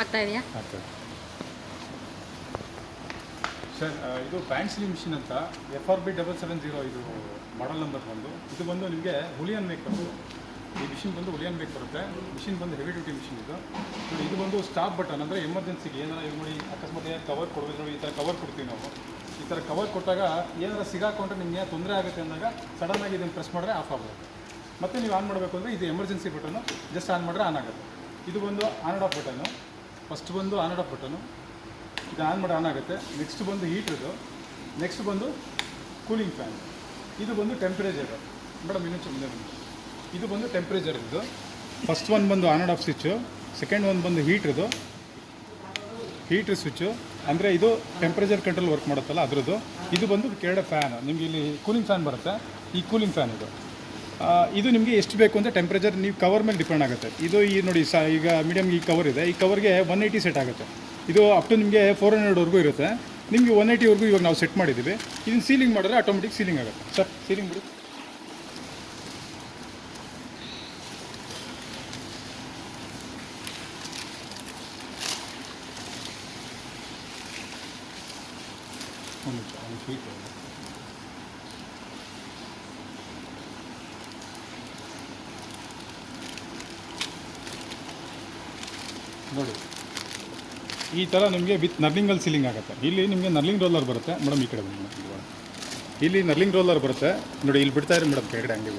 ಆಗ್ತಾ ಇದೆಯಾ? ಆಗ್ತದೆ ಸರ್. ಇದು ಬ್ಯಾಂಡ್ ಸೀಲಿಂಗ್ ಮಿಷಿನ್ ಅಂತ FRB770 ಇದು ಮಾಡಲ್ ನಂಬರ್ ಬಂದು. ಇದು ಬಂದು ನಿಮಗೆ ಹುಲಿಯನ್ ಮೇಕ್ ಬರುತ್ತೆ. ಈ ಮಿಷಿನ್ ಬಂದು ಹುಲಿಯನ್ ಮೇಕ್ ಬರುತ್ತೆ. ಮಿಷಿನ್ ಬಂದು ಹೆವಿ ಡ್ಯೂಟಿ ಮಿಷಿನ್ ಇದು. ನೋಡಿ, ಇದು ಬಂದು ಸ್ಟಾಪ್ ಬಟನ್, ಅಂದರೆ ಎಮರ್ಜೆನ್ಸಿಗೆ ಏನಾರ ಇದು ನೋಡಿ ಅಕಸ್ಮಾತ್ ಕವರ್ ಕೊಡಬೇಕು ನೋಡಿ, ಈ ಥರ ಕವರ್ ಕೊಡ್ತೀವಿ ನಾವು. ಈ ಥರ ಕವರ್ ಕೊಟ್ಟಾಗ ಏನಾರ ಸಿಗಾಕೊಂಡ್ರೆ ನಿಮಗೆ ತೊಂದರೆ ಆಗುತ್ತೆ ಅಂದಾಗ ಸಡನ್ನಾಗಿ ಇದನ್ನು ಪ್ರೆಸ್ ಮಾಡಿದ್ರೆ ಆಫ್ ಆಗುತ್ತೆ. ಮತ್ತು ನೀವು ಆನ್ ಮಾಡಬೇಕು ಅಂದರೆ ಇದು ಎಮರ್ಜೆನ್ಸಿ ಬಟನ್ನು, ಜಸ್ಟ್ ಆನ್ ಮಾಡಿದ್ರೆ ಆನ್ ಆಗುತ್ತೆ. ಇದು ಬಂದು on and of button. First ಬಂದು ಆನ್ ಆ್ಯಂಡ್ ಆಫ್ ಬಟನ್ನು, ಇದು ಆನ್ ಮಾಡಿ ಆನ್ ಆಗುತ್ತೆ. ನೆಕ್ಸ್ಟ್ ಬಂದು ಹೀಟ್ರದು, ನೆಕ್ಸ್ಟ್ ಬಂದು ಕೂಲಿಂಗ್ ಫ್ಯಾನ್. ಇದು ಬಂದು ಟೆಂಪ್ರೇಚರ್. ಮೇಡಮ್ ಇನ್ನೊಂದು ಮುಂದೆ ಬಂದು ಇದು ಬಂದು ಟೆಂಪ್ರೇಚರ್. ಇದು ಫಸ್ಟ್ ಒನ್ ಬಂದು on and of switch, second one ಬಂದು ಹೀಟ್ರದು, ಹೀಟ್ರ್ ಸ್ವಿಚ್ಚು, ಅಂದರೆ ಇದು ಟೆಂಪ್ರೇಚರ್ ಕಂಟ್ರೋಲ್ ವರ್ಕ್ ಮಾಡುತ್ತಲ್ಲ ಅದರದ್ದು. ಇದು ಬಂದು ಕೆಳಗಡೆ ಫ್ಯಾನ್, ನಿಮಗೆ ಇಲ್ಲಿ ಕೂಲಿಂಗ್ ಫ್ಯಾನ್ ಬರುತ್ತೆ. ಈ ಕೂಲಿಂಗ್ ಫ್ಯಾನ್ ಇದು ನಿಮಗೆ ಎಷ್ಟು ಬೇಕು ಅಂತ ಟೆಂಪ್ರೇಚರ್ ನೀವು ಕವರ್ ಮೇಲೆ ಡಿಪೆಂಡ್ ಆಗುತ್ತೆ. ಇದು ಈ ನೋಡಿ ಈಗ ಮೀಡಿಯಮ್ ಈ ಕವರ್ ಇದೆ, ಈ ಕವರ್ಗೆ 180 ಸೆಟ್ ಆಗುತ್ತೆ. ಇದು ಅಪ್ ಟು ನಿಮಗೆ 400ವರೆಗೂ ಇರುತ್ತೆ. ನಿಮಗೆ 180ವರೆಗೂ ಇವಾಗ ನಾವು ಸೆಟ್ ಮಾಡಿದ್ದೀವಿ. ಇದನ್ನು ಸೀಲಿಂಗ್ ಮಾಡಿದ್ರೆ ಆಟೋಮೆಟಿಕ್ ಸೀಲಿಂಗ್ ಆಗುತ್ತೆ. ಸರ್ ಸೀಲಿಂಗ್ ಬಿಡಿ. ಒಂದು ಸ್ವೀಟ್ ನೋಡಿ, ಈ ಥರ ನಿಮಗೆ ವಿತ್ ನರ್ಲಿಂಗಲ್ಲಿ ಸೀಲಿಂಗ್ ಆಗುತ್ತೆ. ಇಲ್ಲಿ ನಿಮಗೆ ನರ್ಲಿಂಗ್ ರೋಲರ್ ಬರುತ್ತೆ. ಮೇಡಮ್ ಈ ಕಡೆ ಬನ್ನಿ ಮೇಡಮ್. ಇಲ್ಲಿ ನರ್ಲಿಂಗ್ ರೋಲರ್ ಬರುತ್ತೆ ನೋಡಿ, ಇಲ್ಲಿ ಬಿಡ್ತಾ ಇರಿ ಮೇಡಮ್. ಕೆಳಗಡೆ ಹಂಗೆ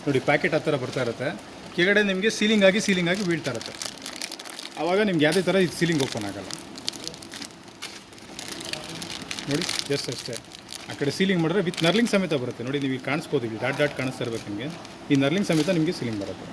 ನೋಡಿ, ಪ್ಯಾಕೆಟ್ ಆ ಥರ ಬರ್ತಾ ಇರುತ್ತೆ. ಕೆಳಗಡೆ ನಿಮಗೆ ಸೀಲಿಂಗ್ ಆಗಿ ಬೀಳ್ತಾ ಇರುತ್ತೆ. ಆವಾಗ ನಿಮ್ಗೆ ಯಾವುದೇ ಥರ ಇದು ಸೀಲಿಂಗ್ ಓಪನ್ ಆಗೋಲ್ಲ ನೋಡಿ. ಜಸ್ಟ್ ಅಷ್ಟೇ ಆ ಕಡೆ ಸೀಲಿಂಗ್ ಮಾಡಿದ್ರೆ ವಿತ್ ನರ್ಲಿಂಗ್ ಸಮೇತ ಬರುತ್ತೆ ನೋಡಿ. ನೀವು ಕಾಣಿಸ್ಬೋದು, ಇಲ್ಲಿ ಡಾಟ್ ಕಾಣಿಸ್ತಾ ಇರ್ಬೇಕು ನಿಮಗೆ. ಈ ನರ್ಲಿಂಗ್ ಸಮೇತ ನಿಮಗೆ ಸೀಲಿಂಗ್ ಬರುತ್ತೆ.